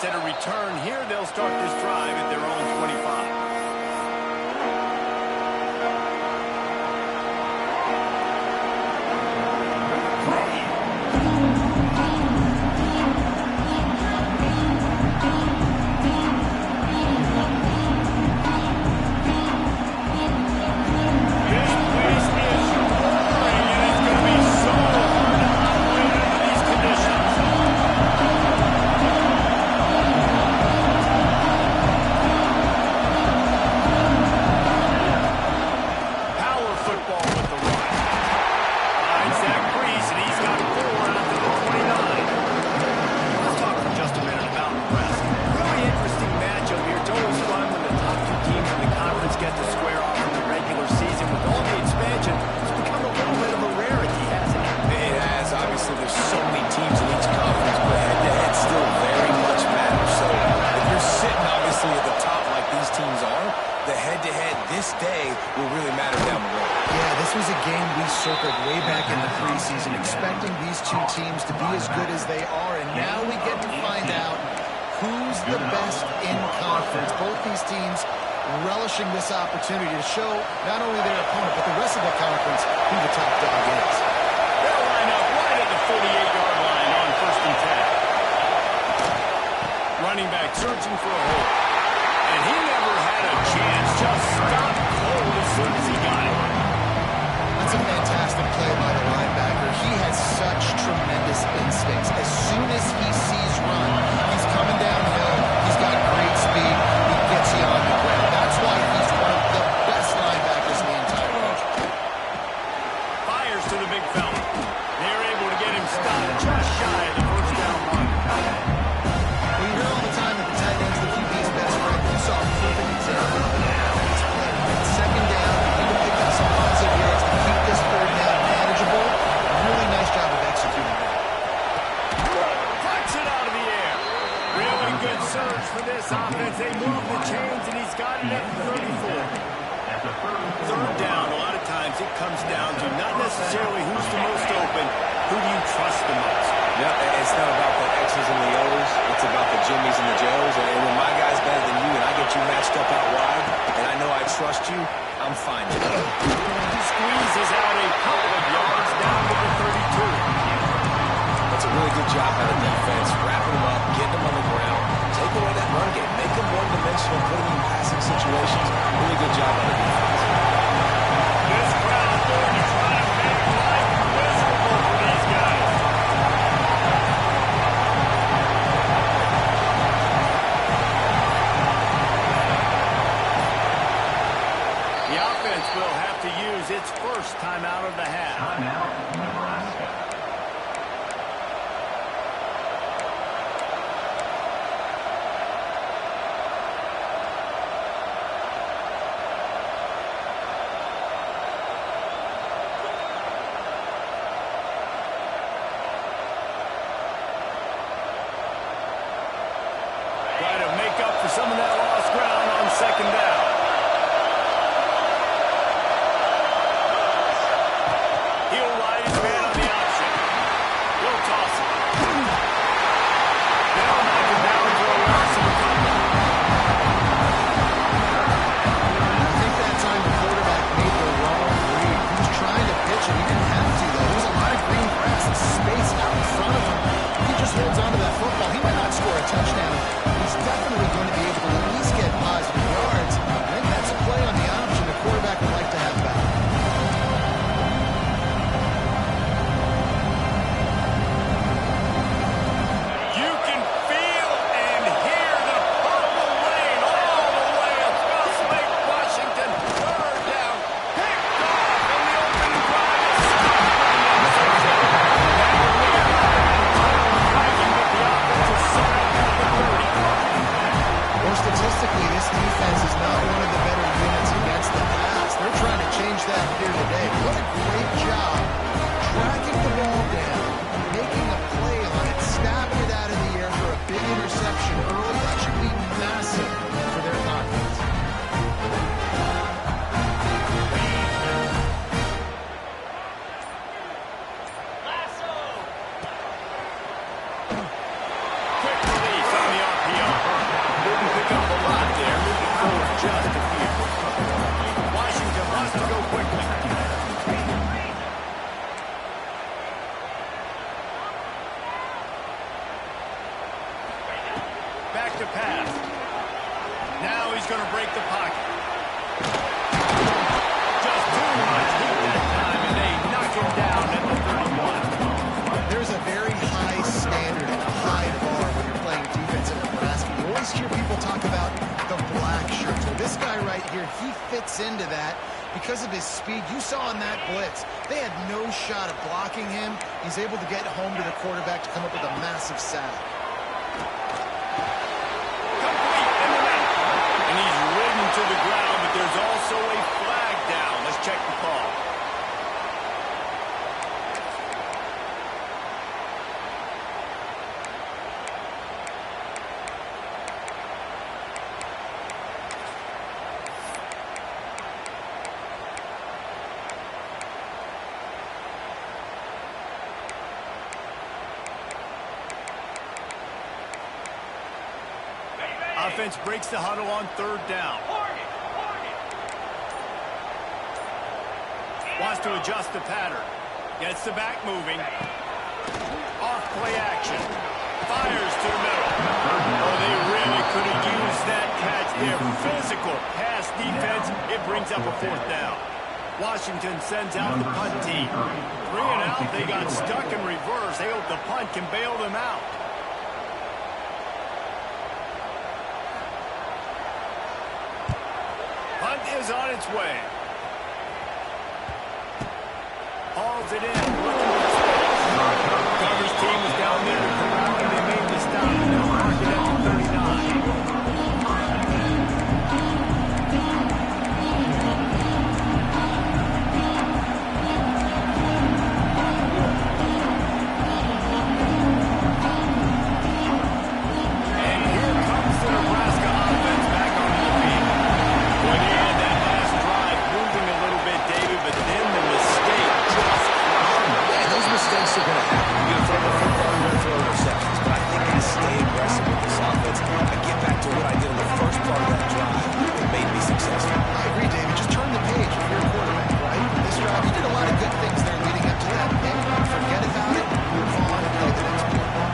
chance at a return here. They'll start this drive at their own 25. Circled way back in the preseason, expecting these two teams to be as good as they are, and now we get to find out who's the best in conference. Both these teams relishing this opportunity to show not only their opponent, but the rest of the conference who the top dog is. They'll line up right at the 48-yard line on 1st and 10. Running back searching for a hole. And he never had a chance, just stopped cold as soon as he got it. That's a fantastic play by the linebacker. He has such tremendous instincts. As soon as he sees run, he's coming downhill. He's got great speed. He gets you on the ground. That's why he's one of the best linebackers in the entire country. Fires to the big fella. They're able to get him stopped just shy of the first down mark. We hear all the time that the tight end's the QB's best friend. You saw a perfect example of it now. He's playing second down. He can pick up some positive yards to keep this third down manageable. Really nice job of executing that. Flies it out of the air. Really good surge for this offense. They move the chains, and he's got it at 34. Third down, a lot of times it comes down to not necessarily who's the most open, who do you trust the most? Yep, it's not about the X's and the O's. It's about the Jimmies and the Joes. And when my guy's better than you and I get you matched up out wide, and I know I trust you, I'm fine with it. He squeezes out a couple of yards down to the 32. That's a really good job by the defense. Wrapping them up, getting them on the ground, take away that run game, make them one-dimensional, put them in passing situations. Really good job by the defense. This crowd going to try to make life miserable for these guys. The offense will have to use its first timeout of the half. Timeout, Nebraska. Try to make up for some of that lost ground on second down. He'll ride his man on the option. He'll toss it. They'll knock him down for a loss of a couple. I think that time the quarterback made the wrong read. He was trying to pitch and he didn't have to, though. There's a lot of green grass and space out in front of him. If he just holds onto that football, he might not score a touchdown. He's definitely going to be able to at least get positive yards. back to pass. Now he's going to break the pocket. Just too much heat that time, and they knock him down at the 31. There's a very high standard and a high bar when you're playing defense in Nebraska. You always hear people talk about the black shirts. Well, this guy right here, he fits into that because of his speed. You saw in that blitz, they had no shot of blocking him. He's able to get home to the quarterback to come up with a massive sack. And he's ridden to the ground, but there's also a flag down. Let's check the call. Offense breaks the huddle on 3rd down. Wants to adjust the pattern. Gets the back moving. Off play action. Fires to the middle. Oh, they really could have used that catch there. Physical pass defense. It brings up a 4th down. Washington sends out the punt team. 3 and out. They got stuck in reverse. They hope the punt can bail them out. Punt is on its way. Hauls it in. Cover's team was down there to corral, and they made the stop. And they'll mark it at the 39. And here comes the Nebraska offense back onto the field. Boy, they had that last drive moving a little bit, David, but then the mistake just crushed them. Yeah, those mistakes are going to happen. You're going to throw the football, you're going to throw interceptions. But I think I stay aggressive with this offense. I get back to what I did in the first part of that drive that made me successful. I agree, David. Just turn the page if you're a quarterback, right? This drive, you did a lot of good things there leading up to that pick. Forget about it, move on, and play the next play.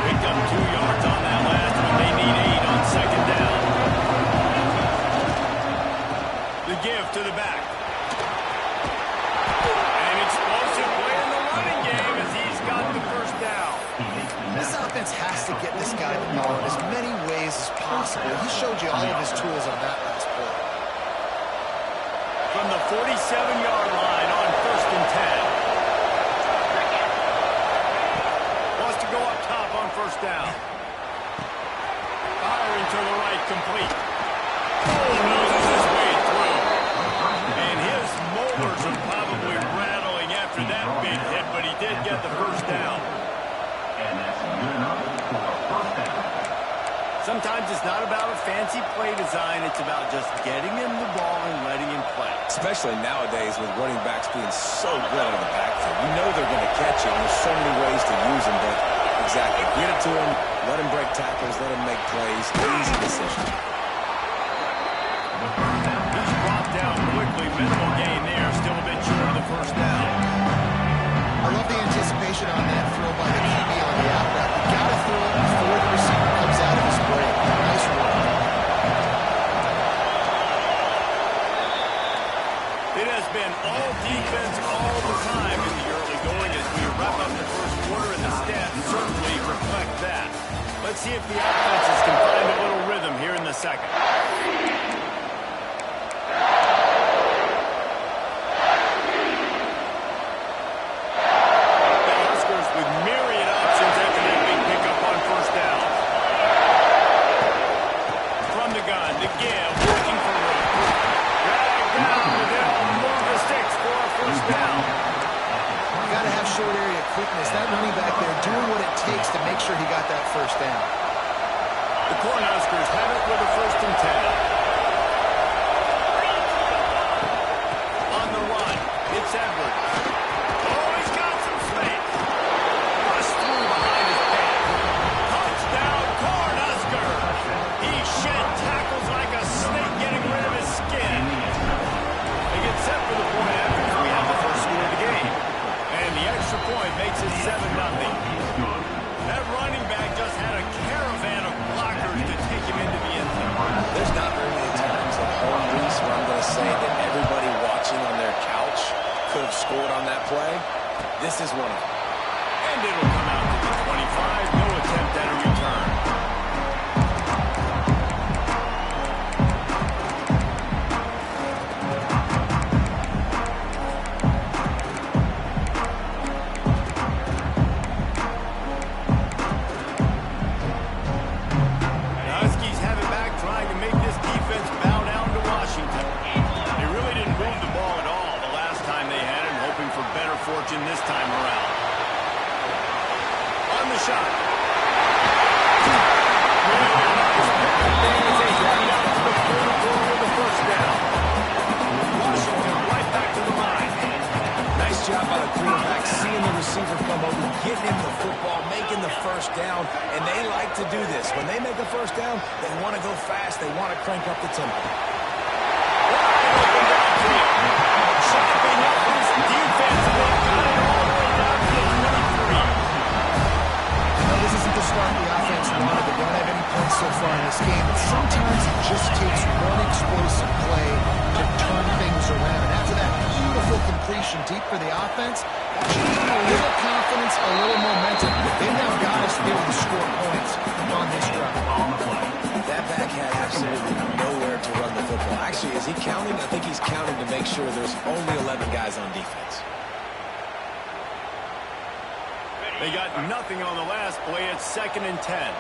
Picked up 2 yards on that last one. They need 8 on 2nd down. The give to the back. An explosive play in the running game as he's got the 1st down. This offense has to get this guy the ball in as many ways as possible. He showed you all of his tools on that last play. From the 47-yard line on 1st and 10. Wants to go up top on 1st down. Firing to the right, complete. Noses his way through. And his molars are probably rattling after that big hit, but he did get the 1st down. And that's good enough for a 1st down. Sometimes it's not about a fancy play design. It's about just getting him the ball and letting him play. Especially nowadays with running backs being so good out of the backfield. You know they're going to catch him. There's so many ways to use him, but exactly. Get it to him, let him break tackles, let him make plays. Easy decision. He's brought down quickly. Minimal gain there. Still a bit short of the 1st down. I love the anticipation on that throw by the QB on the out route. You got to throw it before the receiver comes out of his break. Nice work. It has been all defense all the time in the early going as we wrap up the 1st quarter, and the stats certainly reflect that. Let's see if the offenses can find a little rhythm here in the 2nd. The Huskers with myriad options after that big pickup on 1st down. From the gun, the give, looking for room. Drag down, and they'll move the sticks for a 1st down. You got to have short area quickness. That running back there doing what it takes to make sure he got that 1st down. The Cornhuskers have it with a 1st and 10. On the run, it's Edwards. Oh, he's got some space. Rush through behind his back. forward on that play. This is one of them. And it'll come out to the 25. No attempt at a return. The Huskies have it back, trying to make this defense bow down to Washington. They really didn't move the ball at all the last time they had it, hoping for better fortune this time around. On the shot. Washington right back to the line. Nice job by the quarterback, seeing the receiver come over, getting him the football, making the first down, and they like to do this. When they make a first down, they want to go fast. They want to crank up the tempo. Chopping up his defense. They got it all the way down to the 23. Now, this isn't the start the offense wanted. They don't have any points so far in this game, but sometimes it just takes one explosive play to turn things around. And after that beautiful completion deep for the offense, that should give them a little confidence, a little momentum. They've now got us able to score points on this drive. That back had absolutely nowhere to run the football. Actually, is he counting? I think he's counting to make sure there's only 11 guys on defense. They got nothing on the last play. It's 2nd and 10.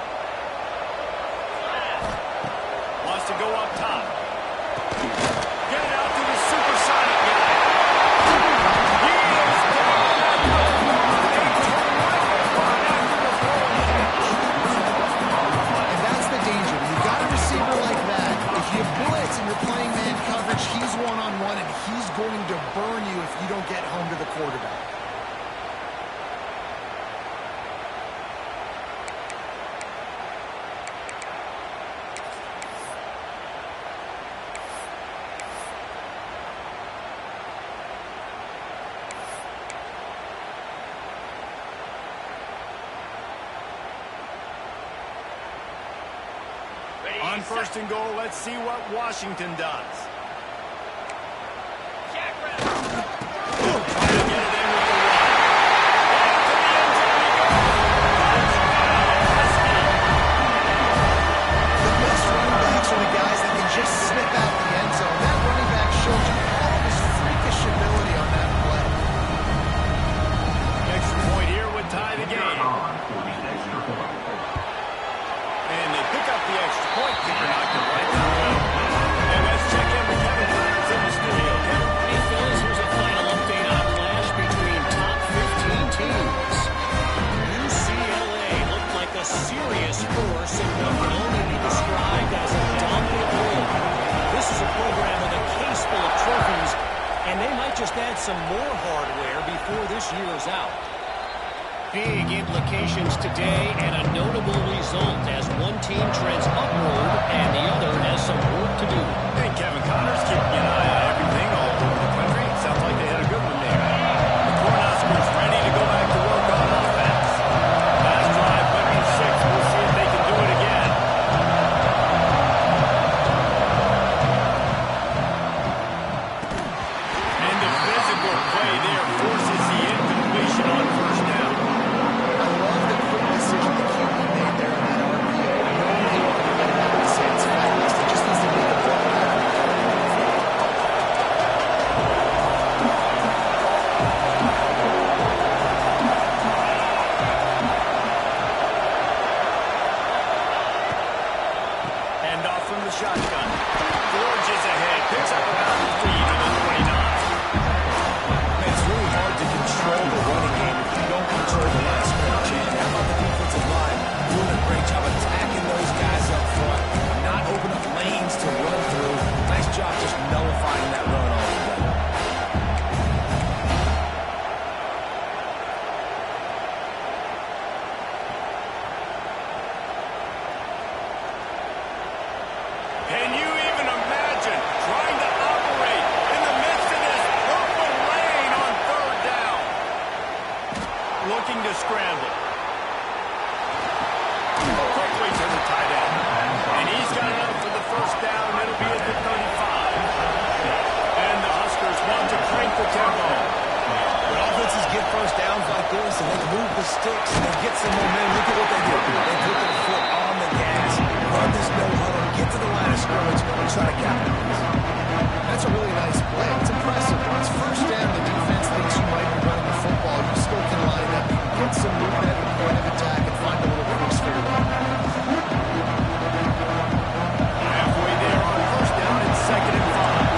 Wants to go up top. Get it out to the supersonic guy. He is down. And that's the danger. When you've got a receiver like that, if you blitz and you're playing man coverage, he's one-on-one, and he's going to burn you if you don't get home to the quarterback. On 1st and goal, let's see what Washington does. Just add some more hardware before this year is out. Big implications today and a notable result as one team trends upward and the other has some work to do. Hey, Kevin Connor's keeping an eye on everything all over the country. It sounds like they had a good one there. The Cornhuskers ready to go back to work on offense. Last drive went in 6. We'll see if they can do it again. And the physical play there forces the incompletion on 1st down. I love the quick decision the QB made there on that RPO. No need to let it out of his hands fast. It just needs to be the ball back. And off from the shotgun. George is ahead. Picks up about 3 to the 29. It's really hard to control the running game if you don't control the line scrimmage. And how about the defensive line doing a great job attacking those guys up front, not opening up lanes to run through. Nice job just nullifying that run altogether. Can you even imagine trying to operate in the midst of this purple rain on 3rd down? Looking to scramble. Quickly to the tight end. And he's got enough for the 1st down. It'll be at the 35. And the Huskers want to crank the tempo. get first downs like this and they move the sticks and they get some momentum, look at what they do. They put their foot on the gas, run this no-huddle, get to the line of scrimmage, and try to capitalize. That's a really nice play. It's impressive. When it's first down, the defense thinks you might be running the football. You still can line up, get some movement at the point of attack, and find a little crease for your line. Halfway there on first down, it's 2nd and 5.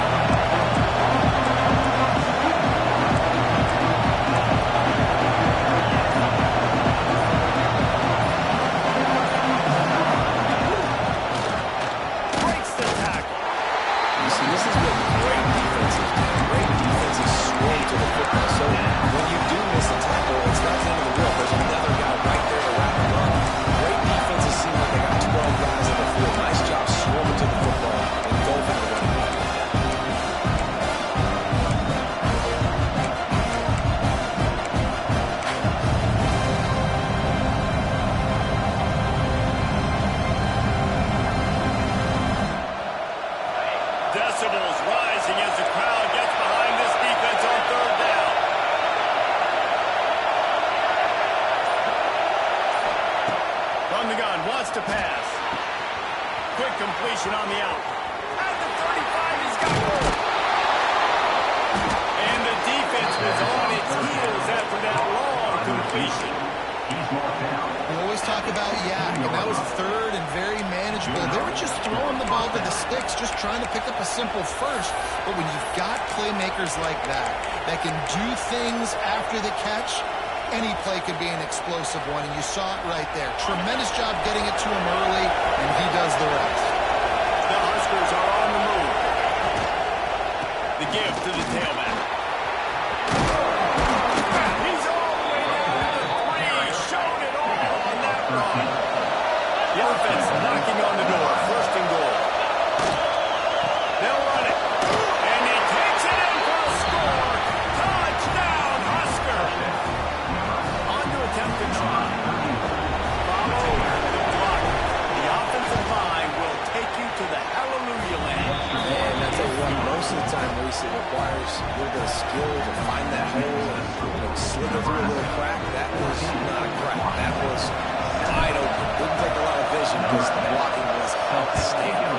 Decibels rising as the crowd gets behind this defense on 3rd down. From the gun, wants to pass. Quick completion on the out. At the 35, he's got it. And the defense was on its heels after that long completion. We always talk about yak, and that was 3rd and very manageable. They were just throwing the ball to the sticks, just trying to pick up a simple first. But when you've got playmakers like that can do things after the catch, any play could be an explosive one, and you saw it right there. Tremendous job getting it to him early, and he does the rest. The Huskers are on the move. The give to the tailback. He's all the way down to the 3. Showed it all on that run. The offense knocking on the door. 1st and goal. They'll run it. And he takes it in for a score. Touchdown, Husker. On to attempt the try. Follow the block. The offensive line will take you to the hallelujah land. And I tell you what, most of the time, Reese, it requires a little bit of skill to find that hole and slip it through a little crack. That was not a crack. That was wide open. Didn't take a lot of vision because the blocking was outstanding.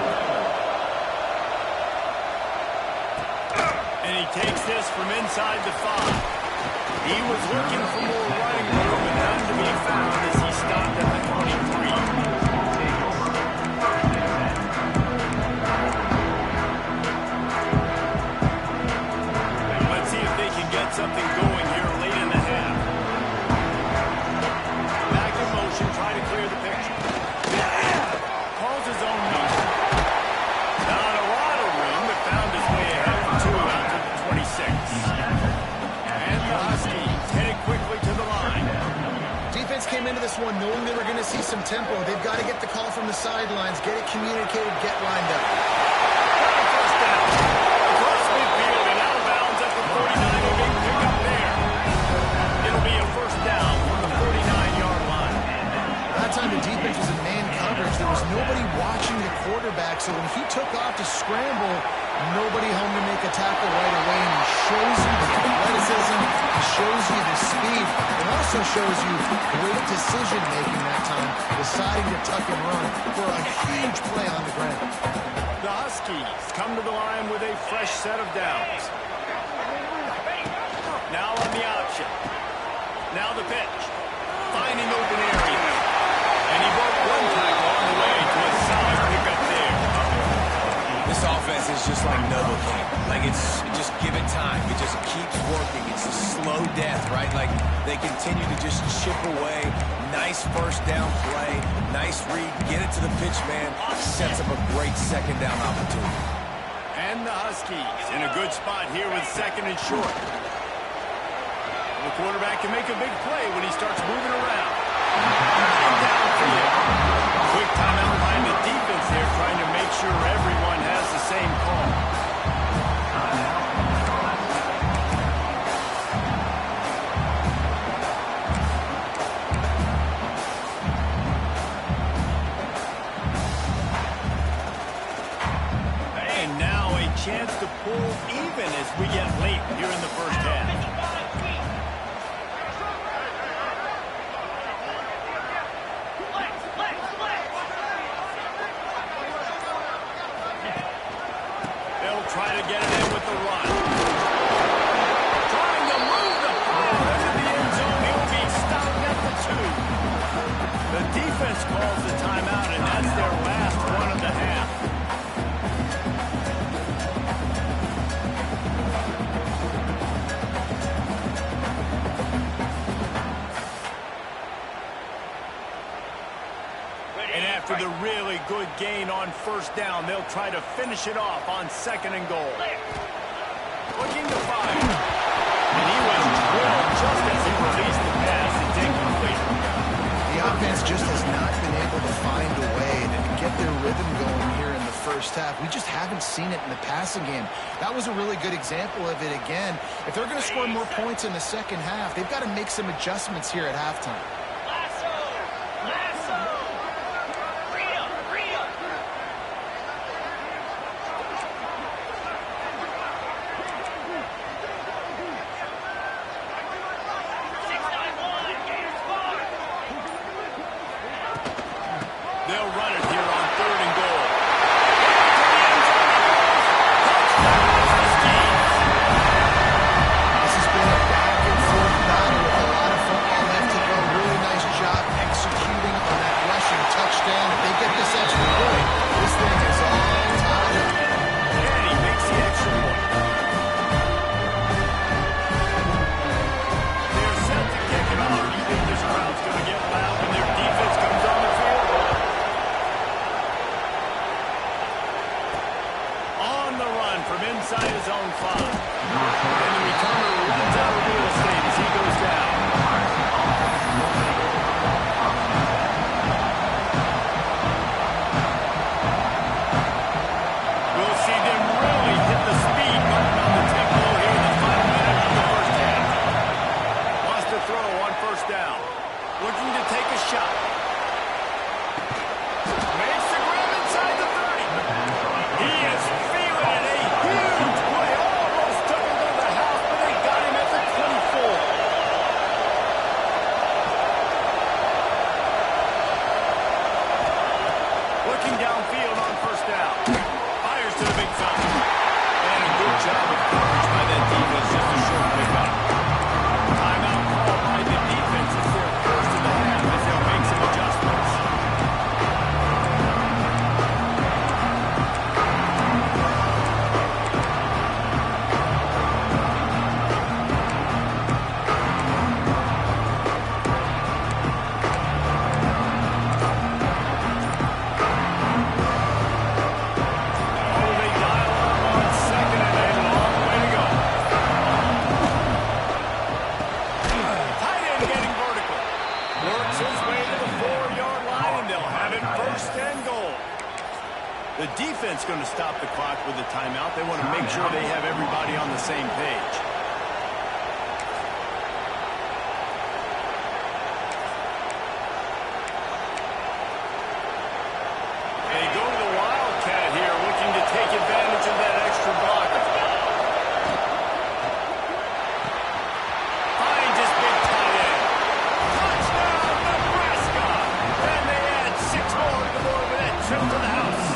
And he takes this from inside the 5. He was looking for more running room and none to be found as he stopped at the 23. Let's see if they can get something going here late in the half. Back in motion, try to clear the picture. Calls his own number. Not a lot of room, but found his way ahead for 2 out to the 26. And the Huskies headed quickly to the line. Defense came into this one knowing they were going to see some tempo. They've got to get the call from the sidelines, get it communicated, get lined up. First down. Across midfield and out of bounds at the 49. A big pickup there. It'll be a first down from the 49-yard line. That time the defense was in man coverage. There was nobody watching the quarterback, so when he took off to scramble, nobody home to make a tackle right away, and he shows you the athleticism, he shows you the speed, and also shows you great decision-making that time, deciding to tuck and run for a huge play on the ground. The Huskies come to the line with a fresh set of downs. Now on the option. Now the pitch. Finding open area. And he broke one tackle on the way to a solid pickup there. This offense is just like Novocaine. Like just give it time. It just keeps working. It's a slow death, right? Like they continue to just chip away. Nice first down play. Nice read. Get it to the pitch man. Sets up a great 2nd down opportunity. And the Huskies in a good spot here with 2nd and short. The quarterback can make a big play when he starts moving around. And downfield. Quick timeout behind the defense there, trying to make sure everyone has the same call. And now a chance to pull even as we get late here in the first half. to get it in with the run. Trying to move the ball into the end zone. He'll be stopped at the 2. The defense calls the timeout, and that's their last one of the half. And after the really good gain on first down, they'll try to finish it off on 2nd and goal. Looking to fire. And he was drilled just as he released the pass. It's incomplete. The offense just has not been able to find a way to get their rhythm going here in the first half. We just haven't seen it in the passing game. That was a really good example of it again. If they're going to score more points in the second half, they've got to make some adjustments here at halftime. They'll run it here on 3rd and goal. This has been a back-and-forth battle with a lot of football left to go. Really nice job executing on that rushing touchdown. If they get this extra point, this thing is all tied up. And he makes the extra point. They're set to kick it off. You think this crowd's going to get loud when their defense comes on the field? On the run from inside his own 5. And the returner runs out of real estate as he goes down. We'll see them really hit the speed button on the tempo here in the final minute of the first half. Wants to throw on first down. Looking to take a shot. Makes the grab inside the 30. He is feeling it. A huge play. Almost took him to the house, but they got him at the 24. Looking downfield on first down. Fires to the big fella. And a good job of coverage by that defense. Just a short pickup. Timeout called by the defense. It's their first of the half as they'll make some adjustments. Oh, they dial up on 2nd and a long way to go. Tight end getting vertical. Works his way to the 4-yard line, and they'll have it 1st and goal. The defense going to stop the clock with a timeout. They want to make sure they have everybody on the same page. They go to the Wildcat here, looking to take advantage of that extra blocker. Finds his big tight end. Touchdown, Nebraska! And they add 6 more to the board with that trip to the house.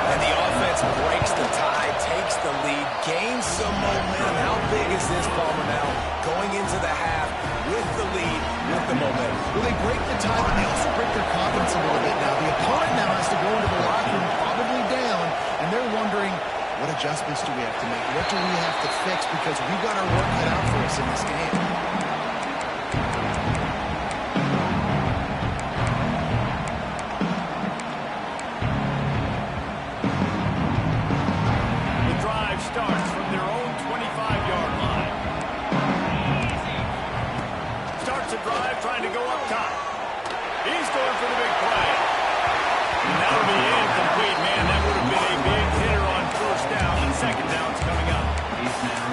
And the offense breaks the tie, takes the lead, gains some momentum. How big is this, Palmer, now? Going into the half with the lead, with the momentum. Well, they break the tie, but they also break their confidence a little bit now. The opponent now has to go into the locker room probably down, and they're wondering, what adjustments do we have to make? What do we have to fix? Because we've got our work cut out for us in this game. The drive starts from their own 25-yard line. Starts a drive trying to go up top. He's going for the big play. And that'll be incomplete, man. That would have been a big hitter on first down, and 2nd down's coming up.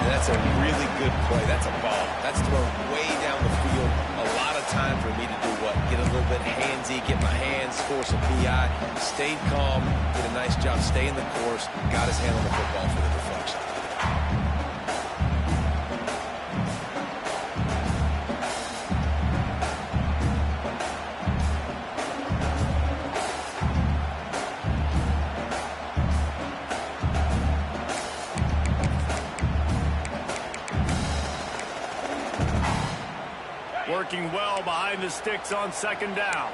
That's a really good play. That's a ball. That's thrown way down the field. A lot of time for me to do what? Get a little bit handsy, get my hands, force a PI. Stayed calm, did a nice job staying the course, got his hand on the football for the deflection. working well behind the sticks on second down.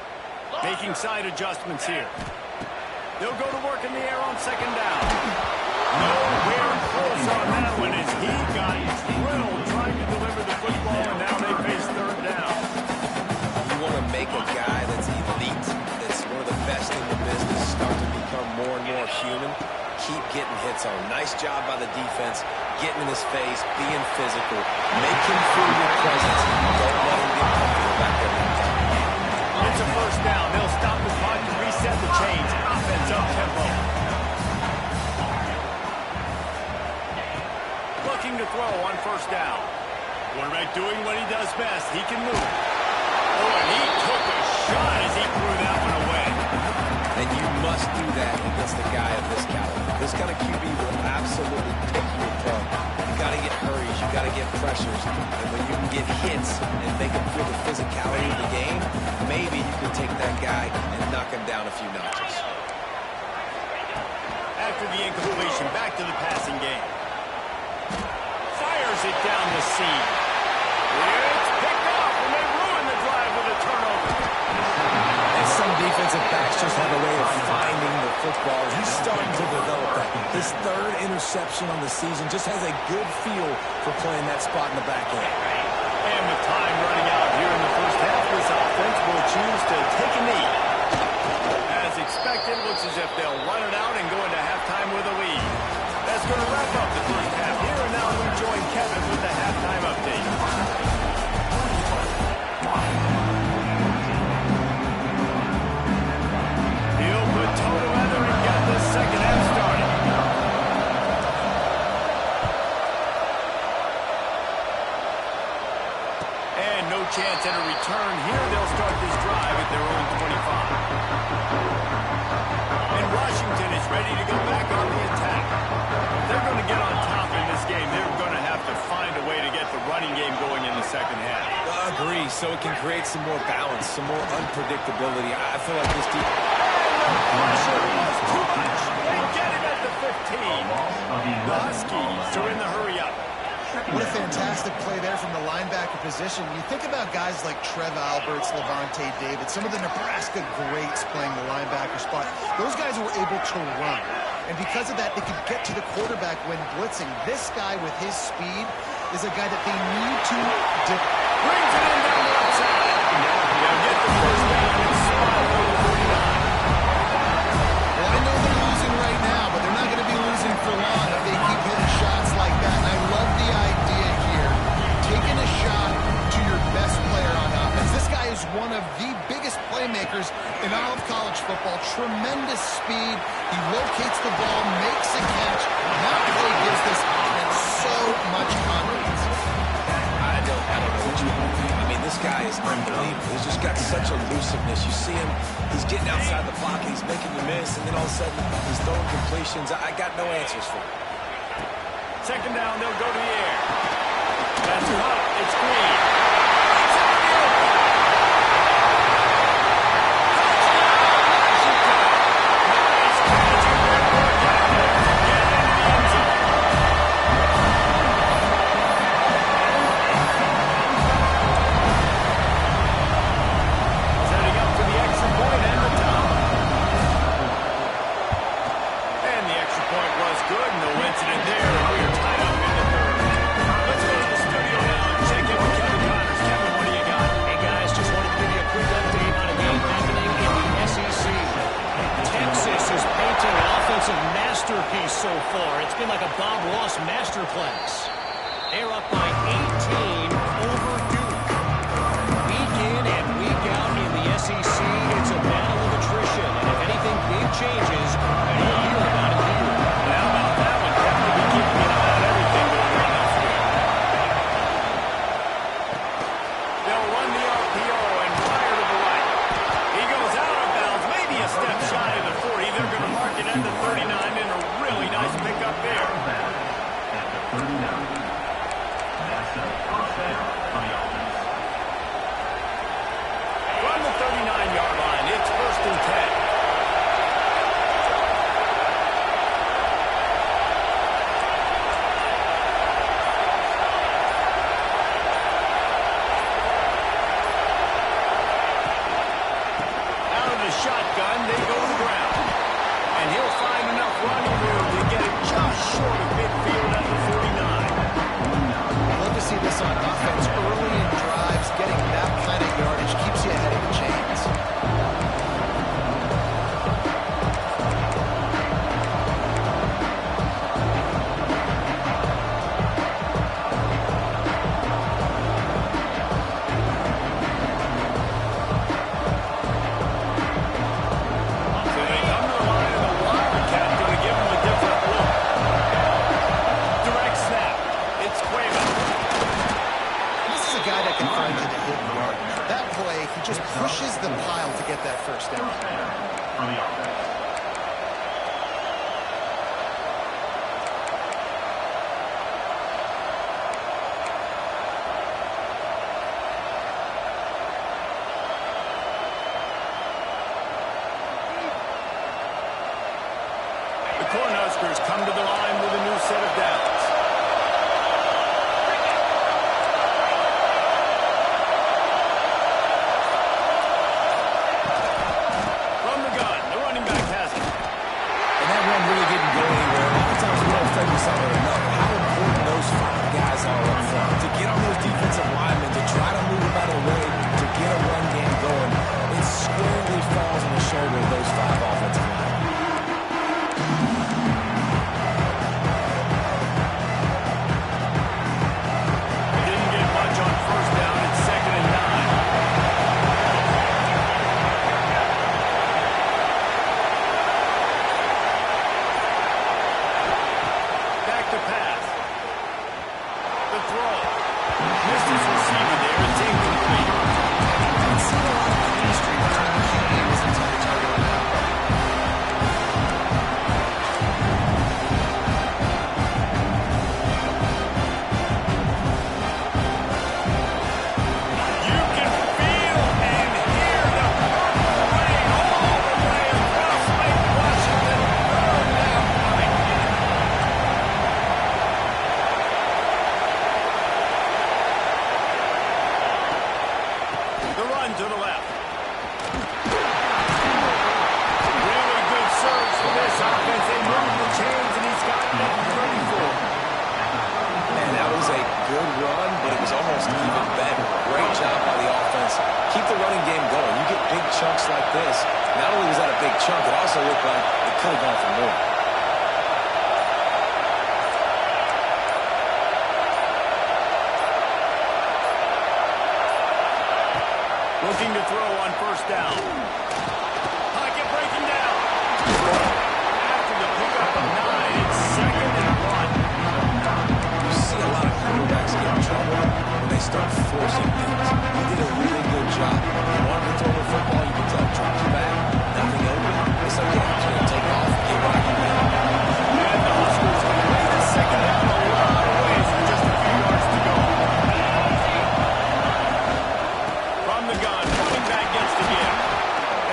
Making side adjustments here. They'll go to work in the air on second down. Nowhere close on that one as he got drilled trying to deliver the football, and now they face third down. You want to make a guy that's elite, that's one of the best in the business, start to become more and more human. Keep getting hits on. Nice job by the defense, getting in his face, being physical. Make him feel your presence. Don't let him get comfortable back there. It's a first down. They'll stop the clock to reset the chains. Offense up tempo. Looking to throw on first down. Quarterback doing what he does best. He can move. Oh, and he took a shot as he threw that one away. And you must do that against a guy of this caliber. This kind of QB will absolutely pick you apart. You got to get hurries. You got to get pressures. And when you can get hits and make him feel the physicality of the game, maybe you can take that guy and knock him down a few notches. After the incompletion, back to the passing game. Fires it down the seam. It's picked off, and they ruin the drive with a turnover. And some defensive backs just have a way of finding the football. He's starting to develop that. His third interception on the season just has a good feel for playing that spot in the back end. And with time running out here in the first half, this offense will choose to take a knee. As expected, looks as if they'll run it out and go into halftime with a lead. That's going to wrap up the first half here, and now we join Kevin with the halftime update. He'll put toe together and get the second half started. And no chance at a return here. They'll start this drive at their own 25. And Washington is ready to go back on the attack. If they're going to get on top in this game, they're going to have to find a way to get the running game going in the second half. I agree, so it can create some more balance, some more unpredictability. I feel like this team... Pressure was too much. They get it at the 15. The Huskies are in the hurry up. What a fantastic play there from the linebacker position. You think about guys like Trev Alberts, Levante David, some of the Nebraska greats playing the linebacker spot. Those guys were able to run. And because of that, they could get to the quarterback when blitzing. This guy with his speed is a guy that they need to... Brings it in down the outside. They'll get the first down and spot over 49. Well, I know they're losing right now, but they're not going to be losing for long if they keep hitting shots like that. And I love the idea here, taking a shot to your best player on offense. This guy is one of the biggest playmakers in all of college football. Tremendous speed. He locates the ball, makes a catch. That play gives this offense so much confidence. I don't know what you want. I mean, this guy is unbelievable. He's just got such elusiveness. You see him, he's getting outside the pocket, he's making you miss, and then all of a sudden, he's throwing completions. I got no answers for him. Second down, they'll go to the air. That's up. It's Green. Masterpiece so far. It's been like a Bob Ross masterclass. They're up by 18 over Duke. Week in and week out in the SEC, it's a battle of attrition. And if anything big changes, you'll hear about it here. How about that one? Definitely be keeping an eye on everything going on elsewhere. They'll run the RPO and fire to the right. He goes out of bounds, maybe a step shy of the 40. They're going to mark it at the 39 and a really nice pick up there. At the 39. That's a first down. the shotgun, they go to the ground. And he'll find enough running room to get it just short of midfield at the 49. I love to see this on offense early in drives. Getting that kind of yardage keeps you ahead of the chains. Just pushes the pile to get that first down. For the offense. The Cornhuskers come to the line with a new set of downs. Chunks like this, not only was that a big chunk, it also looked like it could have gone for more. Looking to throw on first down. Pocket breaking down. After the pickup of 9, it's 2nd and 1. You see a lot of quarterbacks get in trouble when they start forcing things. He did a really good job. He wanted to throw the football. You can tell, drop your back, nothing open. It's okay. I'm just going to take off, get what I can do. And the Huskers can play the second half a lot of ways with just a few yards to go. From the gun, running back gets the give.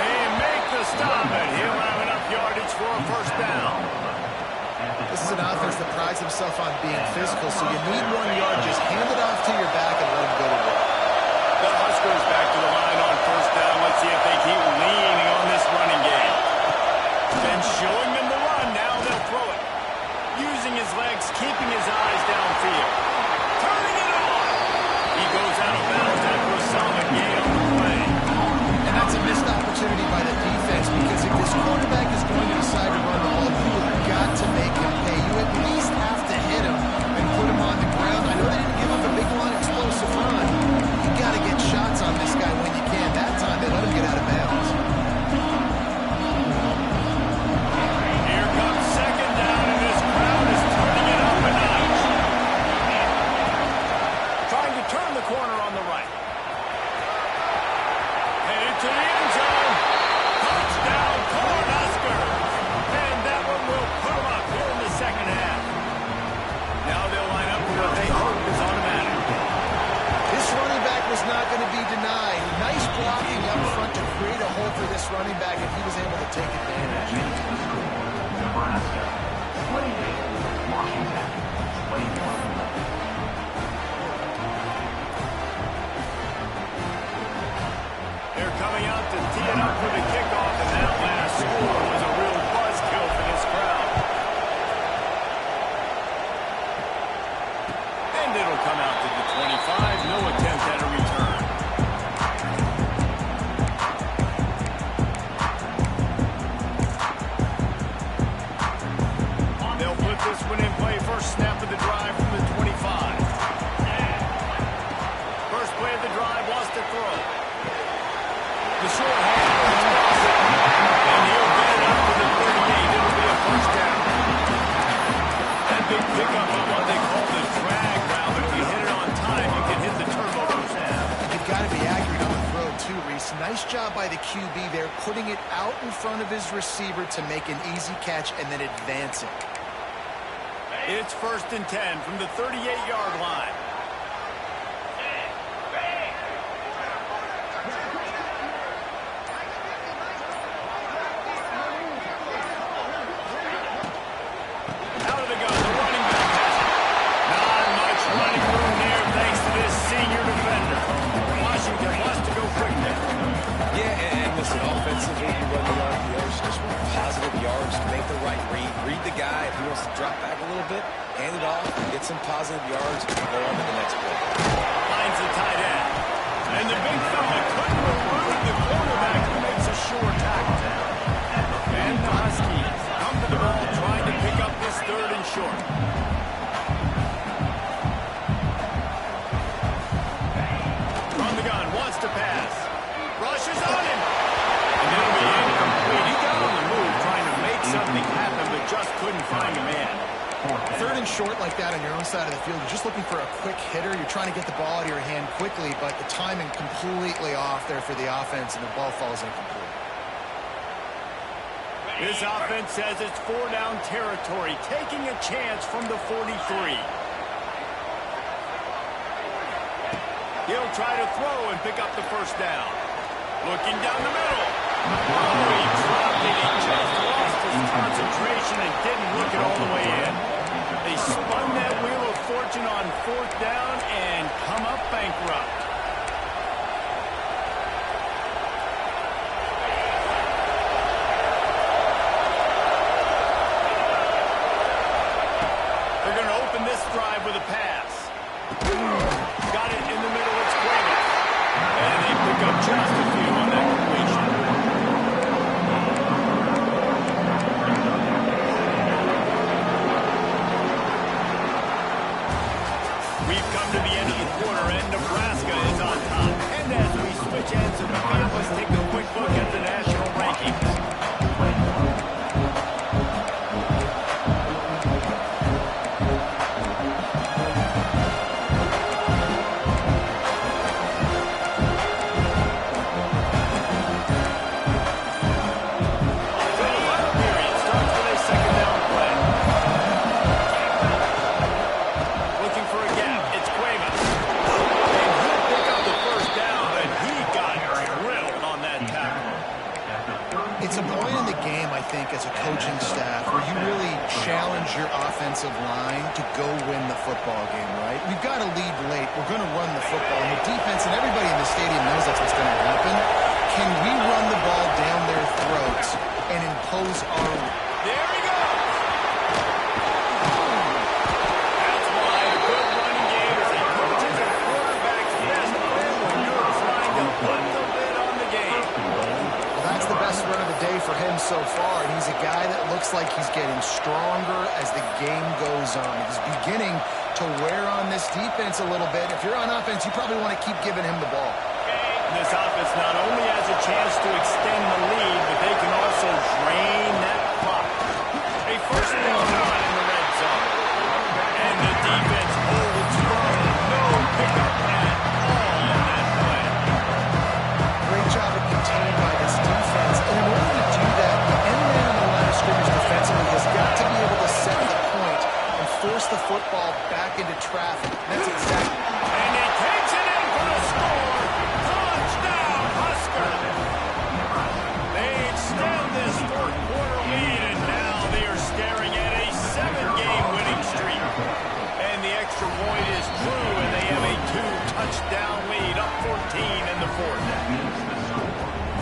They make the stop, and he'll have enough yardage for a first down. This is an offense that prides himself on being physical, so you need 1 yard. Just hand it off to your back and let him go to work. The Huskers back to the line on first down. Let's see if they keep leaning on this running game. Then showing them the run, now they'll throw it. Using his legs, keeping his eyes downfield. Turning it on. He goes out of bounds after a solid gain on the play. And that's a missed opportunity by the defense, because if this quarterback is going to decide to run the ball, you have got to make him pay. You at least have to hit him and put him on the ground. I know they didn't give up a big one explosive run. You got to get shots on this guy when you can. That time they let him get out of bounds. Here comes second down, and this crowd is turning it up a notch. Trying to turn the corner on the right. Headed to the end zone. Touchdown, Cornhuskers. And that one will put them up here in the second half. Now they'll line up for what they hope is automatic. This running back was not going to be denied. Nice blocking up front to create a hole for this running back, and he was able to take advantage. Nebraska 28, Washington 21. They're coming out to tee it up for the kickoff. getting it out in front of his receiver to make an easy catch and then advancing. It's 1st and 10 from the 38-yard line. Out of the gun, the running back has it. Not much running room there thanks to this senior defender. Washington wants to go quick there. Yeah, and listen, offensively, you run the RPOs, just want positive yards, make the right read the guy. If he wants to drop back a little bit, hand it off, get some positive yards, and go on to the next play. Finds the tight end. And the big fella couldn't elude the quarterback who makes a sure tackle. And the Huskies come to the ball trying to pick up this 3rd and short. From the gun, wants to pass. Rushes on him. And it'll be incomplete. He got on the move trying to make something happen, but just couldn't find a man. 3rd and short like that on your own side of the field, you're just looking for a quick hitter. You're trying to get the ball out of your hand quickly, but the timing completely off there for the offense, and the ball falls incomplete. This offense says it's 4-down territory, taking a chance from the 43. He'll try to throw and pick up the 1st down. Looking down the middle. Oh, he dropped it. He just lost his concentration and didn't look it all the way in. They spun that wheel of fortune on 4th down and come up bankrupt. They're going to open this drive with a pass. Got it in the middle. It's Cuevas. And they pick up just a few on that completion. We've come to the end of the quarter, and Nebraska is on top. And as we switch ends of the field, let's take a quick look at the national rankings. As a coaching staff, where you really challenge your offensive line to go win the football game, right? We've got to lead late. We're going to run the football. And the defense and everybody in the stadium knows that's what's going to happen. Can we run the ball down their throats and impose our... There he goes! That's why a good running game is a coach's and quarterback's best friend when you're trying to put the lid on the game. That's the best run of the day for him so far. He's a guy that looks like he's getting stronger as the game goes on. He's beginning to wear on this defense a little bit. If you're on offense, you probably want to keep giving him the ball. This offense not only has a chance to extend the lead, but they can also drain that clock. A 1st and 1 in the red zone. And the defense holds firm. No pickup at all in that play. Great job of contained by this defense. And in order to do that, the end man on the line of scrimmage defensively has got to be able to set the point and force the football back into traffic. That's exactly. And he takes it in for the score. Touchdown, Husker. They extend this 4th quarter lead, and now they are staring at a 7-game winning streak. And the extra point is true, and they have a 2-touchdown lead, up 14 in the 4th.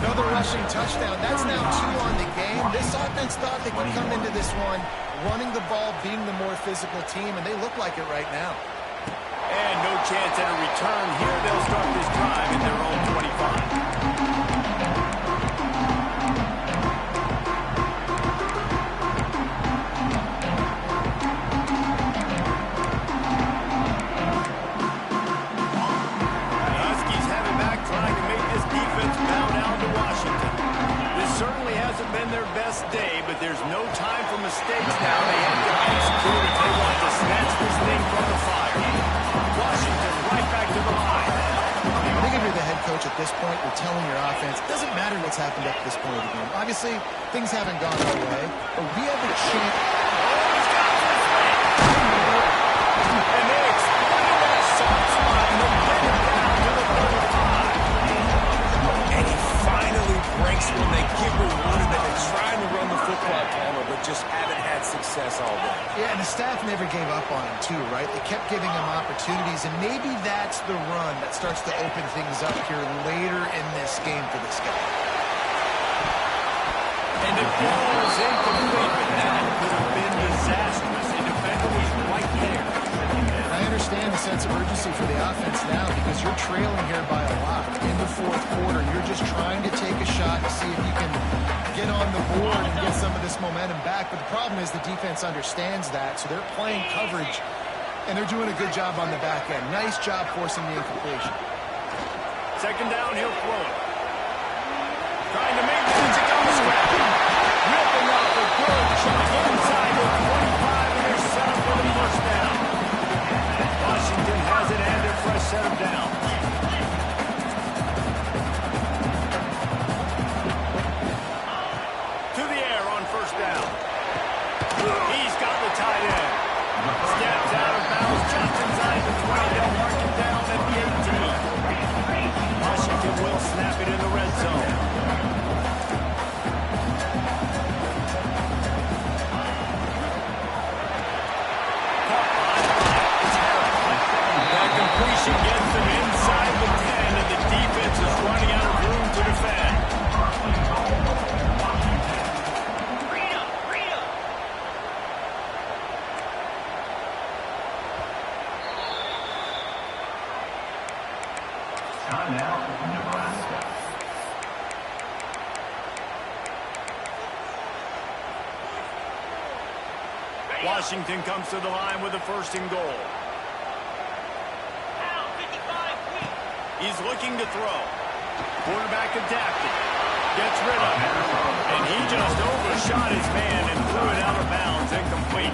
Another rushing touchdown. That's now 2 on the game. This offense thought they could come into this one running the ball, being the more physical team, and they look like it right now. And no chance at a return here. They'll start this drive at their own 25. Certainly hasn't been their best day, but there's no time for mistakes now. They have to execute if they want to snatch this thing from the fire. Washington right back to the line. I think if you're the head coach, at this point, you're telling your offense, it doesn't matter what's happened up to this point of the game. Obviously, things haven't gone our way, but we have a chance. And they exploited that soft spot and they bring it down to the 35. And he finally breaks when they get rewarded. They've been trying to run the football, Palmer, but just haven't had success all day. Yeah, and the staff never gave up on him, too, right? They kept giving him opportunities, and maybe that's the run that starts to open things up here later in this game for this guy. And the ball is incomplete, but that could have been disastrous. The defender was right there. And I understand the sense of urgency for the offense now because you're trailing here by a lot in the fourth quarter. You're just trying to take a shot to see if you can get on the board and get some of this momentum back. But the problem is the defense understands that, so they're playing coverage, and they're doing a good job on the back end. Nice job forcing the incompletion. Second down, he'll throw it. Trying to make the Chicago scrap. Ripping off a good chunk inside the 25, and they're set up for the first down. Washington has it and a fresh set of downs. To the air on first down. He's got the tight end. Steps out of bounds just inside the 20. They'll mark him down at the 18. Washington will snap it in the red zone. That completion gets them inside the 10, and the defense is running out of room to defend. Timeout, Nebraska. Washington comes to the line with a first and goal. He's looking to throw. Quarterback adapted. Gets rid of it. And he just overshot his man and threw it out of bounds, incomplete.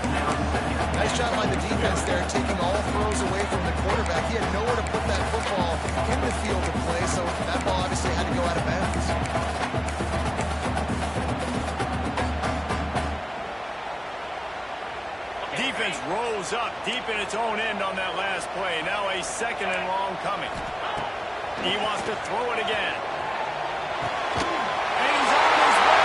Nice job by the defense there, taking all throws away from the quarterback. He had nowhere to put that football in the field to play, so that ball obviously had to go out of bounds. Defense rose up deep in its own end on that last play. Now a second and long coming. He wants to throw it again. And he's on his way.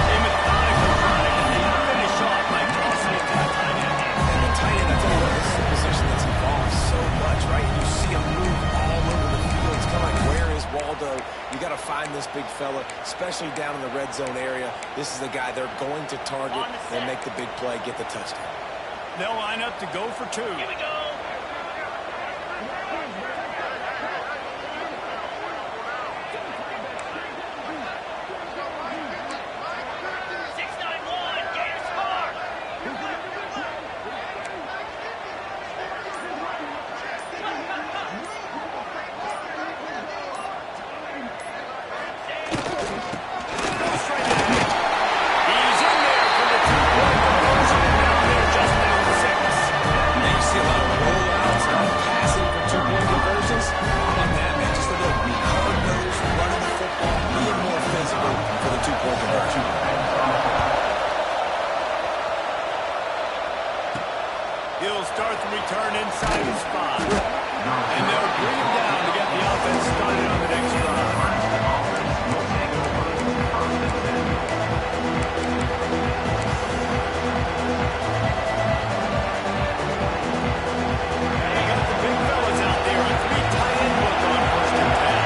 A methodical drive, and they finish off by tossing it to the tight end. And the tight end, I tell you what, this is a position that's evolved so much, right? You see him move all over the field. It's kind of like, where is Waldo? You got to find this big fella, especially down in the red zone area. This is the guy they're going to target and make the big play, get the touchdown. They'll line up to go for two. Here we go. He'll start the return inside the spot. And they'll bring him down to get the offense started on the next drive. They got the big fellas out there on three tight end look on first and 10.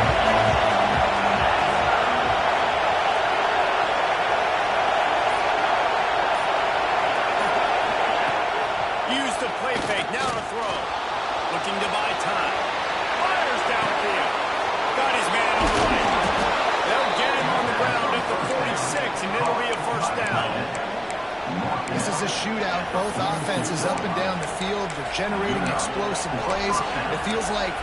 Use the play fake, now to throw. Looking to buy time. Fires downfield. Got his man on the right. They'll get him on the ground at the 46, and it'll be a first down. This is a shootout. Both offenses up and down the field. They're generating explosive plays. It feels like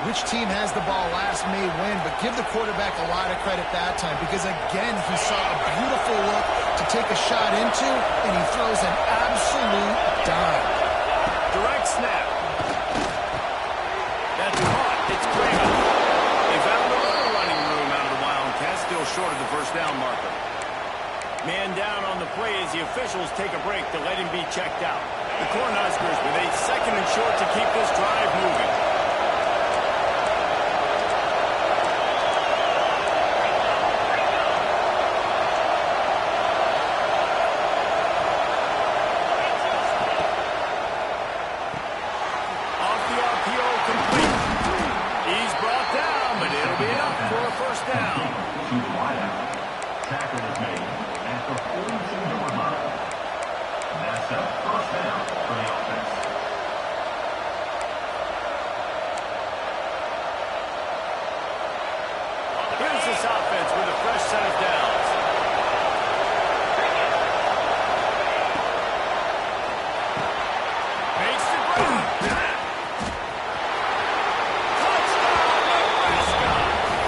which team has the ball last may win, but give the quarterback a lot of credit that time because, again, he saw a beautiful look to take a shot into, and he throws an absolute dime. Direct snap. That's caught. It's Kramer. They found a little running room out of the Wildcats, still short of the first down marker. Man down on the play as the officials take a break to let him be checked out. The Cornhuskers with a 2nd and short to keep this drive moving. Off the RPO, complete. He's brought down, but it'll be enough for a first down. To the wideout. Tackle is made at the 42-yard line. That's a first down for the offense. Here's this offense with a fresh set of downs. Makes the grab. Touchdown, Nebraska.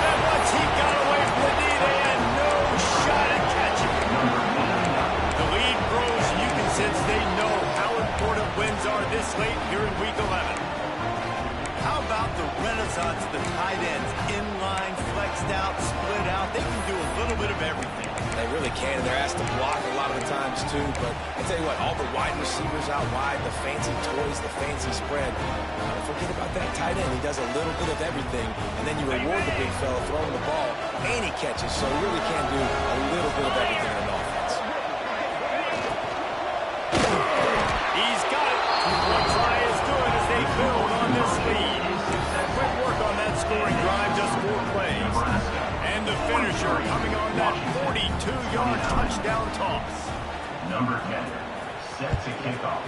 And once he got away from the D, they had no shot at catching him. The lead grows, and you can sense they know how important wins are this late here in Week 11. How about the renaissance of the tight ends? Inline, flexed out, split out. They can do a little bit of everything. They really can. They're asked to block a lot of the times, too. But I tell you what, all the wide receivers out wide, the fancy toys, the fancy spread. Forget about that tight end. He does a little bit of everything. And then you reward the big fella throwing the ball, and he catches. So he really can do a little bit of everything in an offense. He's got it. One try is good as they build on this lead. Quick work on that scoring drive, just 4 plays. And the finisher coming on that 42-yard touchdown toss. Number 10, set to kick off.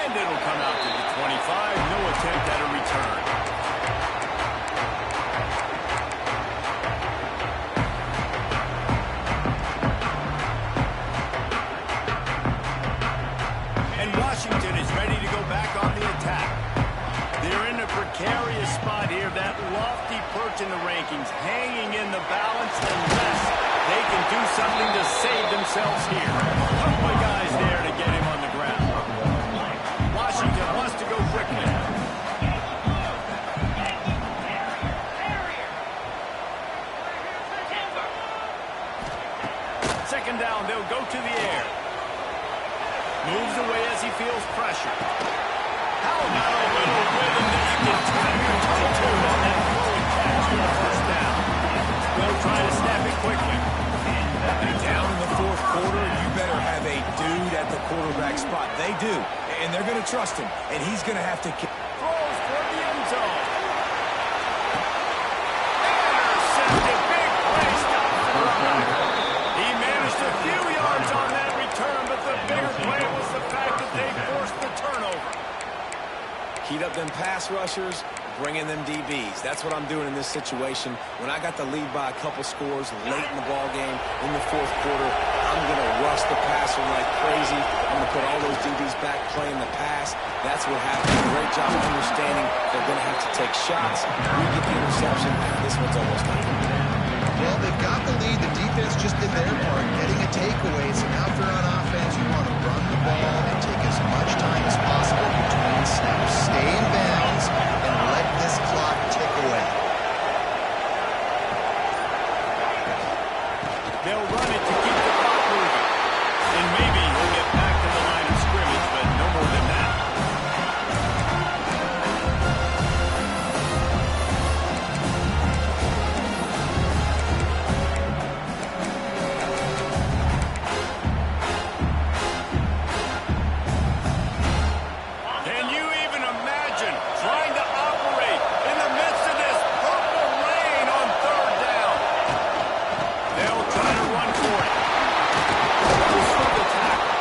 And it'll come out to the 25. No attempt at a return. And Washington is ready to go back on the attack. They're in a precarious spot here, that lofty perch in the rankings, hanging in the balance unless they can do something to save themselves here. Couple of guys there to get him on the ground. Washington wants to go quickly. Second down, they'll go to the air. Moves away as he feels pressure. How about a little rhythm that you can tap your toe to on that forward catch for the first down? They'll try to snap it quickly. Down in the 4th quarter, you better have a dude at the quarterback spot. They do, and they're going to trust him, and he's going to have to kick. Throws toward the end zone. Intercepted. Big play. Stop the run. He managed a few yards on that return, but the bigger play was the fact that they forced the turnover. Heat up them pass rushers, bring in them DBs. That's what I'm doing in this situation. When I got the lead by a couple scores late in the ball game, in the 4th quarter, I'm going to rush the passer like crazy. I'm going to put all those DBs back playing the pass. That's what happened. Great job of understanding they're going to have to take shots. We get the interception. This one's almost done. Well, they've got the lead. The defense just did their part, getting a takeaway. So now if you're on offense, you want to run the ball and take as much time as possible between snaps. Stay in bounds and let this clock tick away. They'll run it to keep the clock moving. And maybe he'll get back to the line of scrimmage, but no more than that. Can you even imagine trying to operate in the midst of this purple rain on 3rd down? They'll try to run for it. Goes through the tackle.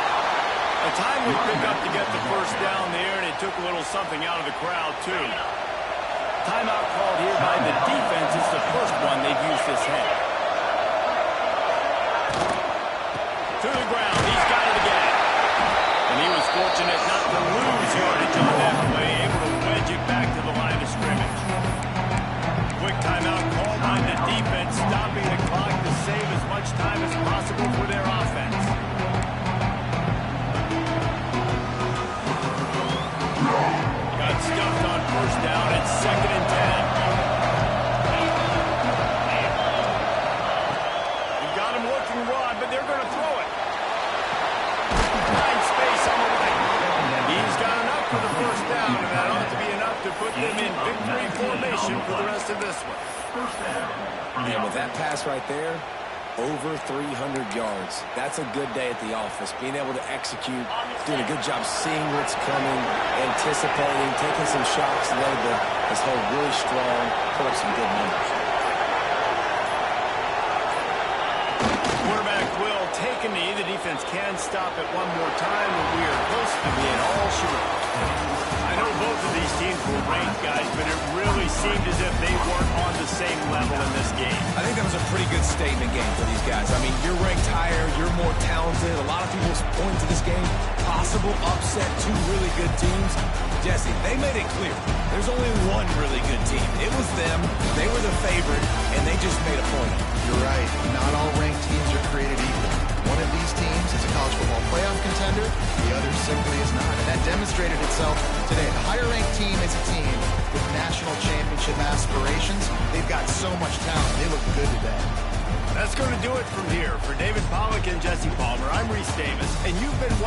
A timely pickup to get the first down there, and it took a little something out of the crowd, too. Timeout called here by the defense. It's the first one they've used this half. To the ground. He's got it again. And he was fortunate not to lose yardage on that play, able to wedge it back to the line of scrimmage. Quick timeout called by the defense, stopping the clock to save as much time as possible for their offense. first down and 2nd and 10. You've got him looking, Rod, but they're going to throw it. Find space on the right. He's got enough for the first down, and that ought to be enough to put them in victory formation for the rest of this one. And with that pass right there, over 300 yards. That's a good day at the office. Being able to execute, doing a good job seeing what's coming, anticipating, taking some shots, and his hold really strong, put up some good numbers. Quarterback will take a knee. The defense can stop it one more time, and we are close to being all she wrote. I know both of these teams were ranked, guys, but it really seemed as if they weren't on the same level in this game. I think that was a pretty good statement game for these guys. I mean, you're ranked higher, you're more talented. A lot of people point to this game, possible upset, two really good teams. Jesse, they made it clear. There's only one really good team. It was them. They were the favorite, and they just made a point of it. You're right. Not all ranked teams are created equal. One of these teams is a college football playoff contender. The other simply is not. And that demonstrated itself today. The higher-ranked team is a team with national championship aspirations. They've got so much talent. They look good today. That's going to do it from here. For David Pollack and Jesse Palmer, I'm Reese Davis, and you've been